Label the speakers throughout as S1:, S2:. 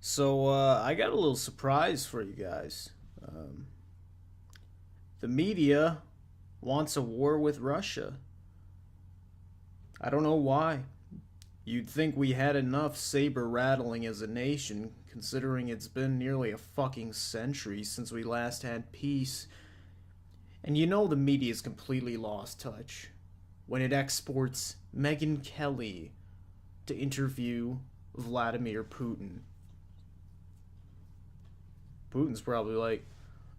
S1: I got a little surprise for you guys. Um, the media wants a war with Russia. I don't know why. You'd think we had enough saber rattling as a nation, considering it's been nearly a fucking century since we last had peace. And you know the media's completely lost touch when it exports Megyn Kelly to interview Vladimir Putin. Putin's probably like,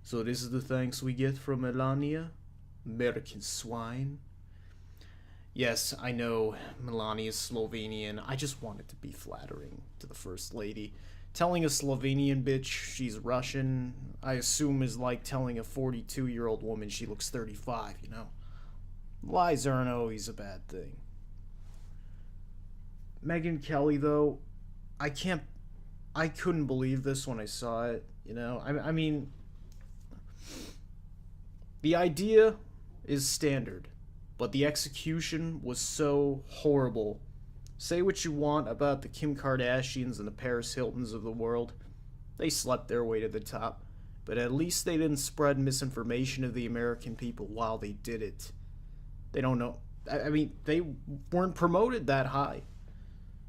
S1: so this is the thanks we get from Melania? American swine. Yes, I know Melania's Slovenian. I just want it to be flattering to the First Lady. Telling a Slovenian bitch she's Russian, I assume, is like telling a 42-year-old woman she looks 35, you know? Lies aren't always a bad thing. Megyn Kelly, though, I can't. I couldn't believe this when I saw it, you know? I mean, the idea is standard, but the execution was so horrible. Say what you want about the Kim Kardashians and the Paris Hiltons of the world. They slept their way to the top, but at least they didn't spread misinformation of the American people while they did it. They don't know. I mean, they weren't promoted that high.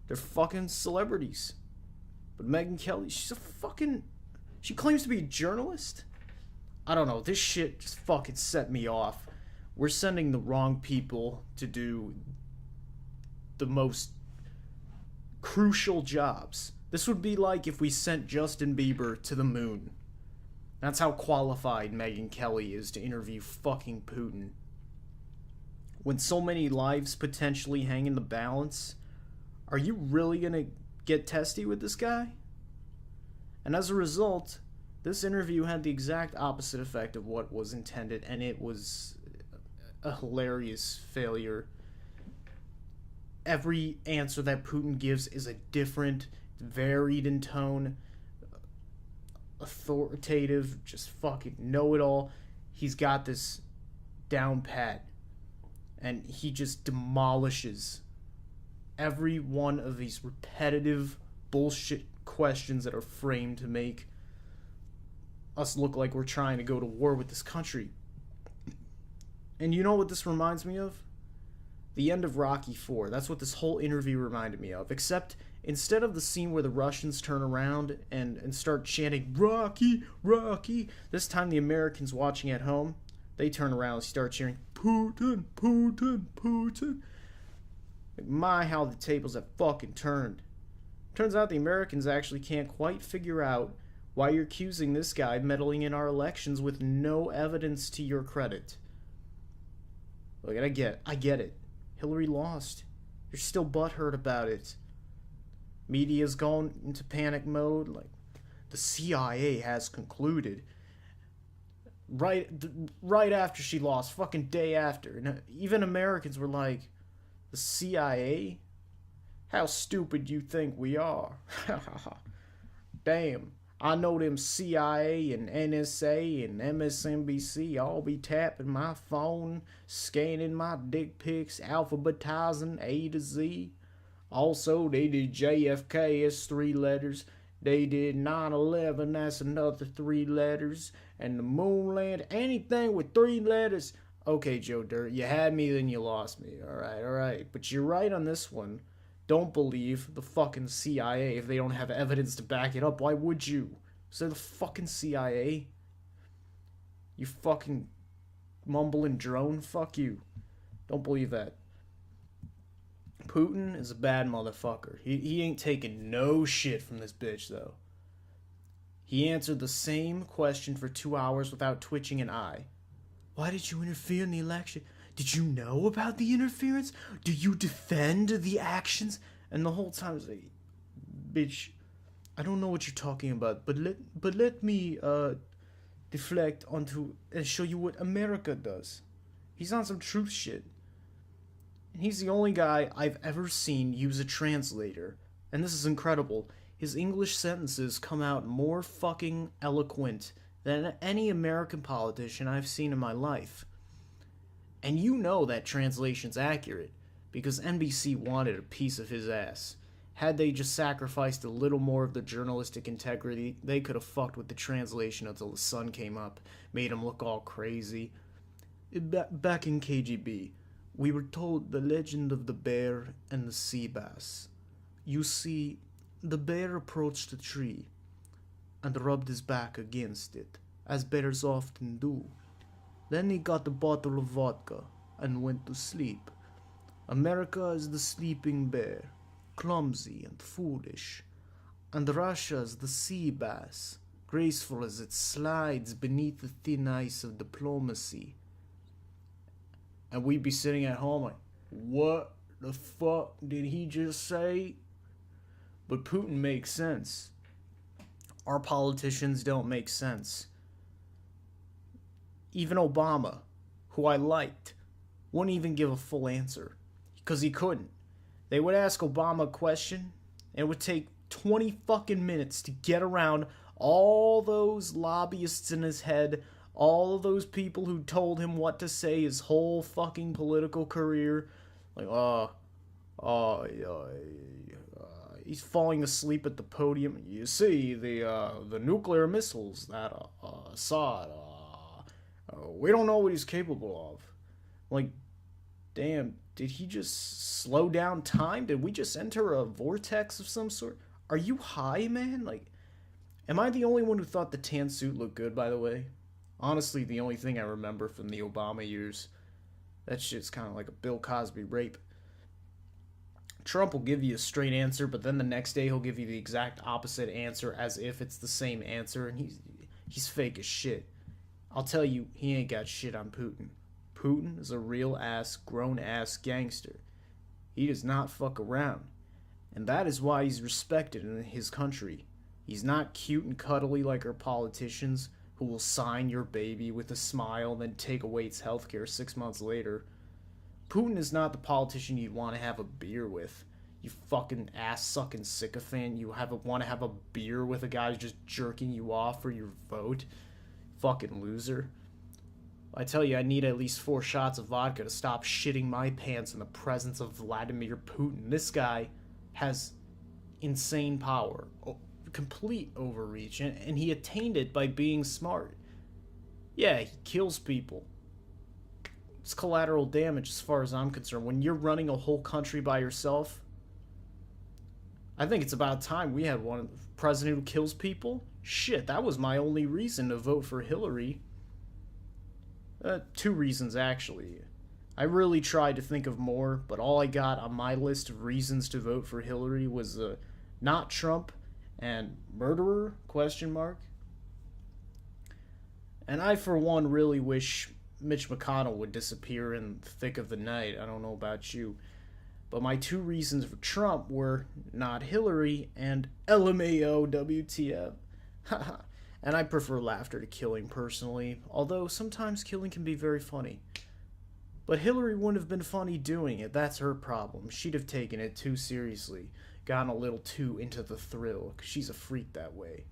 S1: They're fucking celebrities. But Megyn Kelly, she's a fucking. She claims to be a journalist? I don't know. This shit just fucking set me off. We're sending the wrong people to do the most crucial jobs. This would be like if we sent Justin Bieber to the moon. That's how qualified Megyn Kelly is to interview fucking Putin. When so many lives potentially hang in the balance, are you really gonna get testy with this guy? And as a result, this interview had the exact opposite effect of what was intended, and it was a hilarious failure. Every answer that Putin gives is a different, varied in tone, authoritative, just fucking know-it-all. He's got this down pat, and he just demolishes every one of these repetitive bullshit questions that are framed to make us look like we're trying to go to war with this country. And you know what this reminds me of? The end of Rocky IV. That's what this whole interview reminded me of. Except instead of the scene where the Russians turn around and start chanting, Rocky, Rocky, this time the Americans watching at home, they turn around and start cheering, Putin, Putin, Putin. My, how the tables have fucking turned. Turns out the Americans actually can't quite figure out why you're accusing this guy of meddling in our elections with no evidence to your credit. Look, I get it. Hillary lost. You're still butthurt about it. Media's gone into panic mode. Like, the CIA has concluded. Right after she lost, fucking day after. And even Americans were like, the CIA? How stupid you think we are? Damn. I know them CIA and NSA and MSNBC all be tapping my phone, scanning my dick pics, alphabetizing A to Z. Also, they did JFK as 3 letters. They did 9/11, that's another 3 letters. And the moon land, anything with 3 letters. Okay, Joe Dirt, you had me, then you lost me. Alright. But you're right on this one. Don't believe the fucking CIA if they don't have evidence to back it up. Why would you? So the fucking CIA? You fucking mumbling drone? Fuck you. Don't believe that. Putin is a bad motherfucker. He ain't taking no shit from this bitch, though. He answered the same question for 2 hours without twitching an eye. Why did you interfere in the election? Did you know about the interference? Do you defend the actions? And the whole time, it's like, bitch, I don't know what you're talking about, but let me deflect onto and show you what America does. He's on some truth shit. And he's the only guy I've ever seen use a translator. And this is incredible. His English sentences come out more fucking eloquent than any American politician I've seen in my life. And you know that translation's accurate, because NBC wanted a piece of his ass. Had they just sacrificed a little more of the journalistic integrity, they could have fucked with the translation until the sun came up, made them look all crazy. Back in KGB, we were told the legend of the bear and the sea bass. You see, the bear approached a tree and rubbed his back against it, as bears often do. Then he got a bottle of vodka and went to sleep. America is the sleeping bear, clumsy and foolish, and Russia is the sea bass, graceful as it slides beneath the thin ice of diplomacy. And we'd be sitting at home like, what the fuck did he just say? But Putin makes sense. Our politicians don't make sense. Even Obama, who I liked, wouldn't even give a full answer, because he couldn't. They would ask Obama a question, and it would take 20 fucking minutes to get around all those lobbyists in his head, all of those people who told him what to say his whole fucking political career. Like, he's falling asleep at the podium. You see, the nuclear missiles that Assad, we don't know what he's capable of. Like, damn, did he just slow down time? Did we just enter a vortex of some sort? Are you high, man? Like, am I the only one who thought the tan suit looked good, by the way? Honestly, the only thing I remember from the Obama years. That shit's kind of like a Bill Cosby rape. Trump will give you a straight answer, but then the next day he'll give you the exact opposite answer as if it's the same answer, and he's fake as shit. I'll tell you, he ain't got shit on Putin. Putin is a real-ass, grown-ass gangster. He does not fuck around. And that is why he's respected in his country. He's not cute and cuddly like our politicians who will sign your baby with a smile and then take away its healthcare 6 months later. Putin is not the politician you'd want to have a beer with. You fucking ass-sucking sycophant. You want to have a beer with a guy who's just jerking you off for your vote. Fucking loser. I tell you, I need at least 4 shots of vodka to stop shitting my pants in the presence of Vladimir Putin. This guy has insane power, complete overreach, and he attained it by being smart. Yeah, he kills people. It's collateral damage as far as I'm concerned. When you're running a whole country by yourself, I think it's about time we had one president who kills people. Shit, that was my only reason to vote for Hillary. 2 reasons, actually. I really tried to think of more, but all I got on my list of reasons to vote for Hillary was not Trump and murderer, ? And I, for one, really wish Mitch McConnell would disappear in the thick of the night. I don't know about you. But my 2 reasons for Trump were not Hillary and LMAO WTF. And I prefer laughter to killing personally, although sometimes killing can be very funny. But Hillary wouldn't have been funny doing it. That's her problem. She'd have taken it too seriously, gotten a little too into the thrill, 'cause she's a freak that way.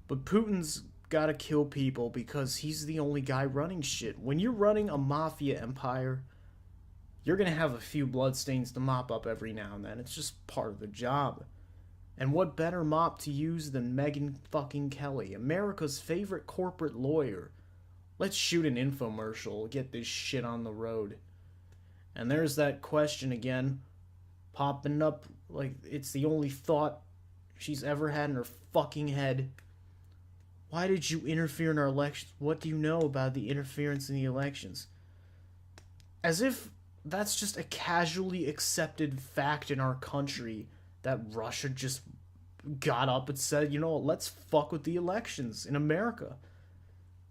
S1: But Putin's gotta kill people because he's the only guy running shit. When you're running a mafia empire, you're gonna have a few bloodstains to mop up every now and then. It's just part of the job. And what better mop to use than Megyn fucking Kelly, America's favorite corporate lawyer? Let's shoot an infomercial, get this shit on the road. And there's that question again, popping up like it's the only thought she's ever had in her fucking head. Why did you interfere in our elections? What do you know about the interference in the elections? As if that's just a casually accepted fact in our country that Russia just got up and said, you know, let's fuck with the elections in America.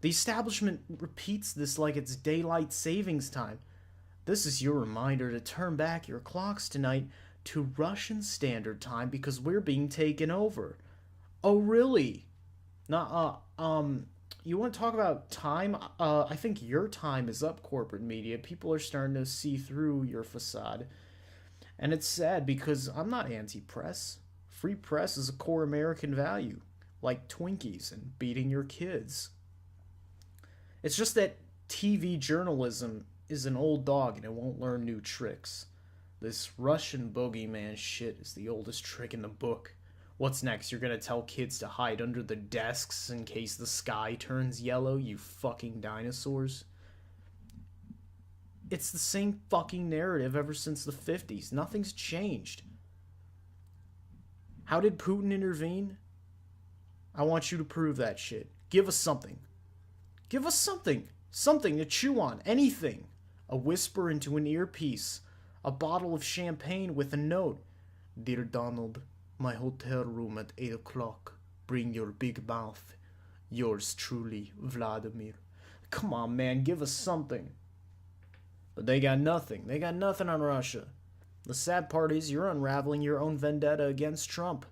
S1: The establishment repeats this like it's daylight savings time. This is your reminder to turn back your clocks tonight to Russian Standard Time because we're being taken over. Oh, really? You want to talk about time? I think your time is up, corporate media. People are starting to see through your facade. And it's sad because I'm not anti-press. Free press is a core American value, like Twinkies and beating your kids. It's just that TV journalism is an old dog and it won't learn new tricks. This Russian bogeyman shit is the oldest trick in the book. What's next? You're gonna tell kids to hide under the desks in case the sky turns yellow, you fucking dinosaurs? It's the same fucking narrative ever since the 50s. Nothing's changed. How did Putin intervene? I want you to prove that shit. Give us something. Give us something. Something to chew on. Anything. A whisper into an earpiece. A bottle of champagne with a note. Dear Donald, my hotel room at 8 o'clock. Bring your big mouth. Yours truly, Vladimir. Come on, man. Give us something. But they got nothing. They got nothing on Russia. The sad part is you're unraveling your own vendetta against Trump.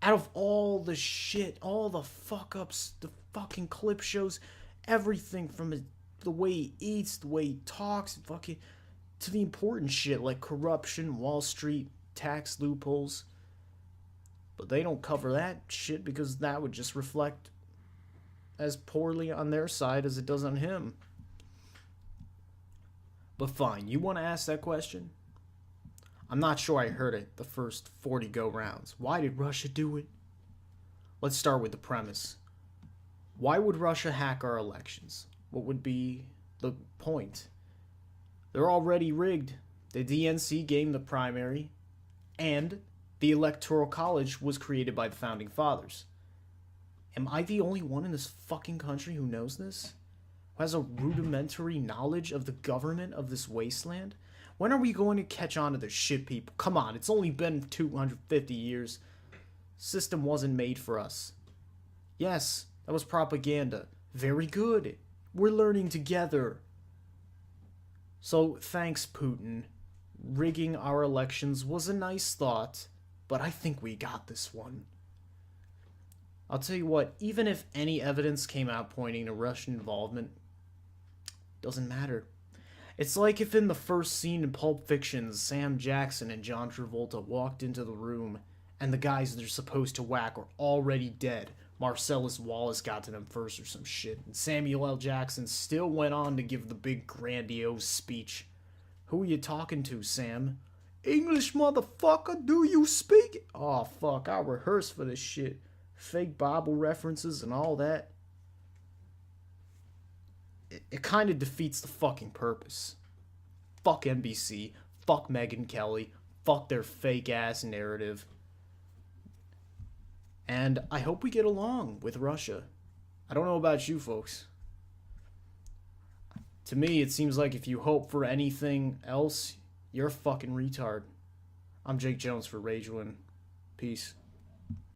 S1: Out of all the shit, all the fuck-ups, the fucking clip shows, everything from the way he eats, the way he talks, fucking, to the important shit like corruption, Wall Street, tax loopholes. But they don't cover that shit because that would just reflect as poorly on their side as it does on him. But fine, you want to ask that question? I'm not sure I heard it the first 40 go-rounds. Why did Russia do it? Let's start with the premise. Why would Russia hack our elections? What would be the point? They're already rigged. The DNC gained the primary, and the Electoral College was created by the Founding Fathers. Am I the only one in this fucking country who knows this? Who has a rudimentary knowledge of the government of this wasteland? When are we going to catch on to this shit, people? Come on, it's only been 250 years. System wasn't made for us. Yes, that was propaganda. Very good. We're learning together. So, thanks, Putin. Rigging our elections was a nice thought, but I think we got this one. I'll tell you what, even if any evidence came out pointing to Russian involvement, doesn't matter. It's like if in the first scene in Pulp Fiction, Sam Jackson and John Travolta walked into the room and the guys they're supposed to whack are already dead. Marcellus Wallace got to them first or some shit. And Samuel L. Jackson still went on to give the big grandiose speech. Who are you talking to, Sam? English, motherfucker, do you speak it? Oh, fuck, I rehearsed for this shit. Fake Bible references and all that. It kind of defeats the fucking purpose. Fuck NBC. Fuck Megyn Kelly. Fuck their fake ass narrative. And I hope we get along with Russia. I don't know about you folks. To me, it seems like if you hope for anything else, you're a fucking retard. I'm Jake Jones for Rage Win. Peace.